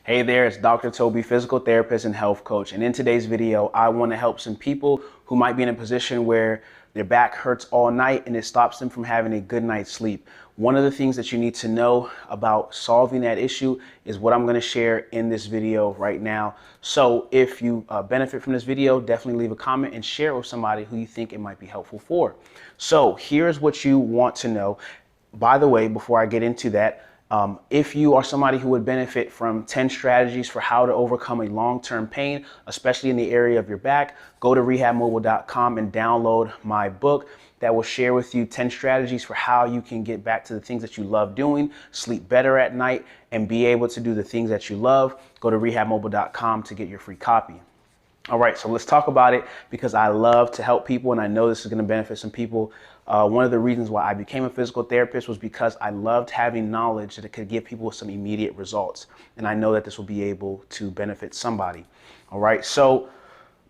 Hey there, it's Dr. Toby, physical therapist and health coach. And in today's video, I want to help some people who might be in a position where their back hurts all night and it stops them from having a good night's sleep. One of the things that you need to know about solving that issue is what I'm going to share in this video right now. So if you benefit from this video, definitely leave a comment and share it with somebody who you think it might be helpful for. So here's what you want to know. By the way, before I get into that, if you are somebody who would benefit from 10 strategies for how to overcome a long-term pain, especially in the area of your back, go to rehabmobile.com and download my book that will share with you 10 strategies for how you can get back to the things that you love doing, sleep better at night, and be able to do the things that you love. Go to rehabmobile.com to get your free copy. All right, so let's talk about it because I love to help people and I know this is going to benefit some people. One of the reasons why I became a physical therapist was because I loved having knowledge that it could give people some immediate results. And I know that this will be able to benefit somebody. All right, so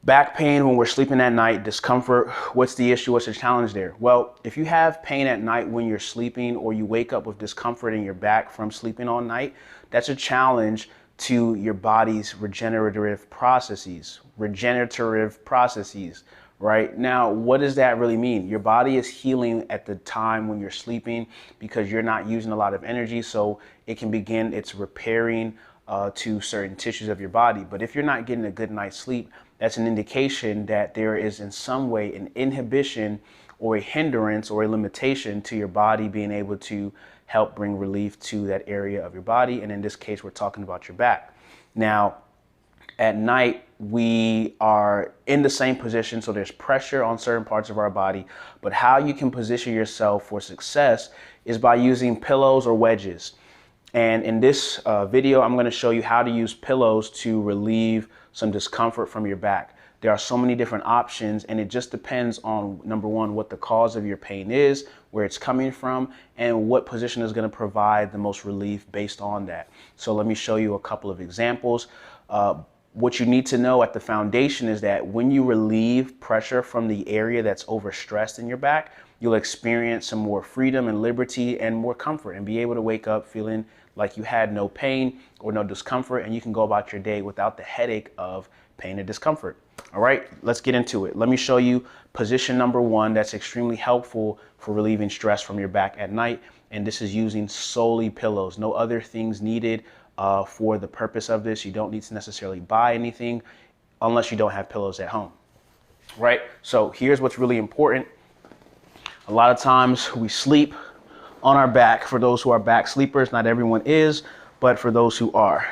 back pain when we're sleeping at night, discomfort, what's the issue? What's the challenge there? Well, if you have pain at night when you're sleeping or you wake up with discomfort in your back from sleeping all night, that's a challenge to your body's regenerative processes, right? Now, what does that really mean? Your body is healing at the time when you're sleeping because you're not using a lot of energy, so it can begin its repairing to certain tissues of your body. But if you're not getting a good night's sleep, that's an indication that there is in some way an inhibition or a hindrance or a limitation to your body being able to help bring relief to that area of your body. And in this case, we're talking about your back. Now, at night, we are in the same position, so there's pressure on certain parts of our body, but how you can position yourself for success is by using pillows or wedges. And in this video, I'm going to show you how to use pillows to relieve some discomfort from your back. There are so many different options, and it just depends on, number one, what the cause of your pain is, where it's coming from, and what position is going to provide the most relief based on that. So let me show you a couple of examples. What you need to know at the foundation is that when you relieve pressure from the area that's overstressed in your back, you'll experience some more freedom and liberty and more comfort and be able to wake up feeling like you had no pain or no discomfort, and you can go about your day without the headache of pain and discomfort. All right, let's get into it. Let me show you position number one that's extremely helpful for relieving stress from your back at night. And this is using solely pillows. No other things needed for the purpose of this. You don't need to necessarily buy anything unless you don't have pillows at home. Right? So here's what's really important. A lot of times we sleep on our back. For those who are back sleepers, not everyone is, but for those who are,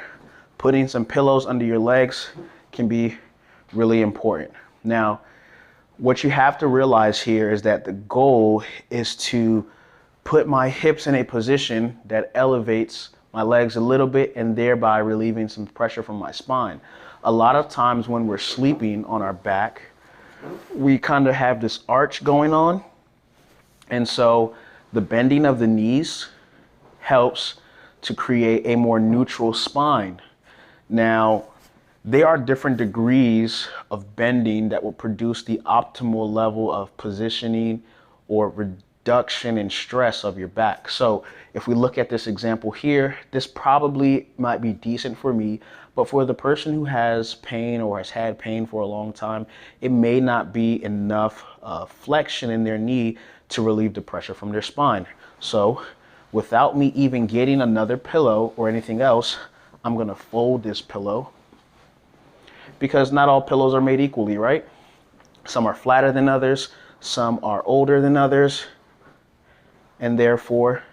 putting some pillows under your legs can be really important. Now, what you have to realize here is that the goal is to put my hips in a position that elevates my legs a little bit and thereby relieving some pressure from my spine. A lot of times when we're sleeping on our back, we kind of have this arch going on. And so the bending of the knees helps to create a more neutral spine. Now, there are different degrees of bending that will produce the optimal level of positioning or reduction in stress of your back. So if we look at this example here, this probably might be decent for me, but for the person who has pain or has had pain for a long time, it may not be enough flexion in their knee to relieve the pressure from their spine. So without me even getting another pillow or anything else, I'm going to fold this pillow, because not all pillows are made equally, right? Some are flatter than others, some are older than others, and therefore,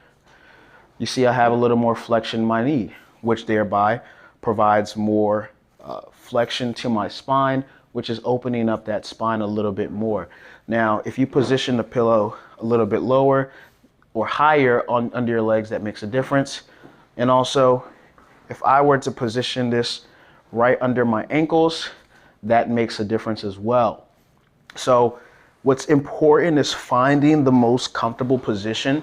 you see I have a little more flexion in my knee, which thereby provides more flexion to my spine, which is opening up that spine a little bit more. Now, if you position the pillow a little bit lower or higher under your legs, that makes a difference. And also, if I were to position this right under my ankles, that makes a difference as well. So what's important is finding the most comfortable position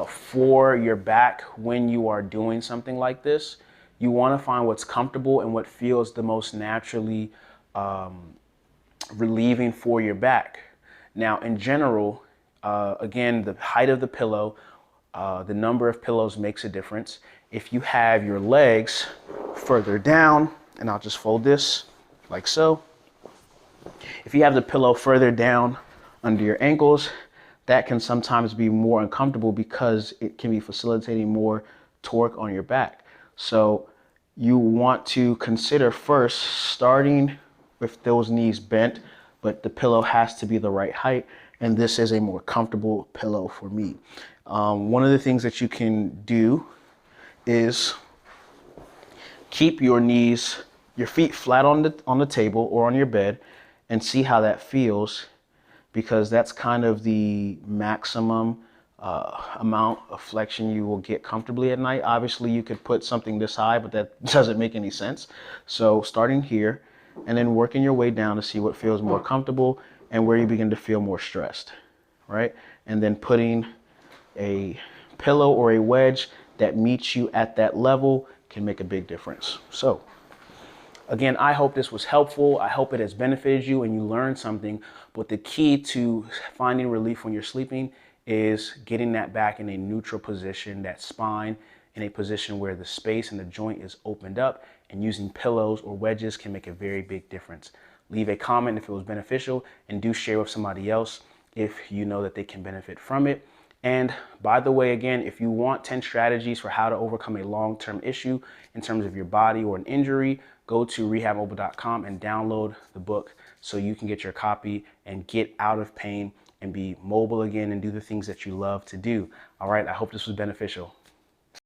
for your back when you are doing something like this. You want to find what's comfortable and what feels the most naturally relieving for your back. Now, in general, again, the height of the pillow, the number of pillows makes a difference. If you have your legs further down, and I'll just fold this like so. If you have the pillow further down under your ankles, that can sometimes be more uncomfortable because it can be facilitating more torque on your back. So you want to consider first starting with those knees bent, but the pillow has to be the right height. And this is a more comfortable pillow for me. One of the things that you can do is keep your knees, your feet flat on the table or on your bed, and see how that feels, because that's kind of the maximum amount of flexion you will get comfortably at night. Obviously, you could put something this high, but that doesn't make any sense. So starting here and then working your way down to see what feels more comfortable and where you begin to feel more stressed, right? And then putting a pillow or a wedge that meets you at that level can make a big difference. So again, I hope this was helpful. I hope it has benefited you and you learned something. But the key to finding relief when you're sleeping is getting that back in a neutral position, that spine in a position where the space and the joint is opened up, and using pillows or wedges can make a very big difference. Leave a comment if it was beneficial, and do share with somebody else if you know that they can benefit from it. And by the way, again, if you want 10 strategies for how to overcome a long-term issue in terms of your body or an injury, go to rehabmobile.com and download the book so you can get your copy and get out of pain and be mobile again and do the things that you love to do. All right, I hope this was beneficial.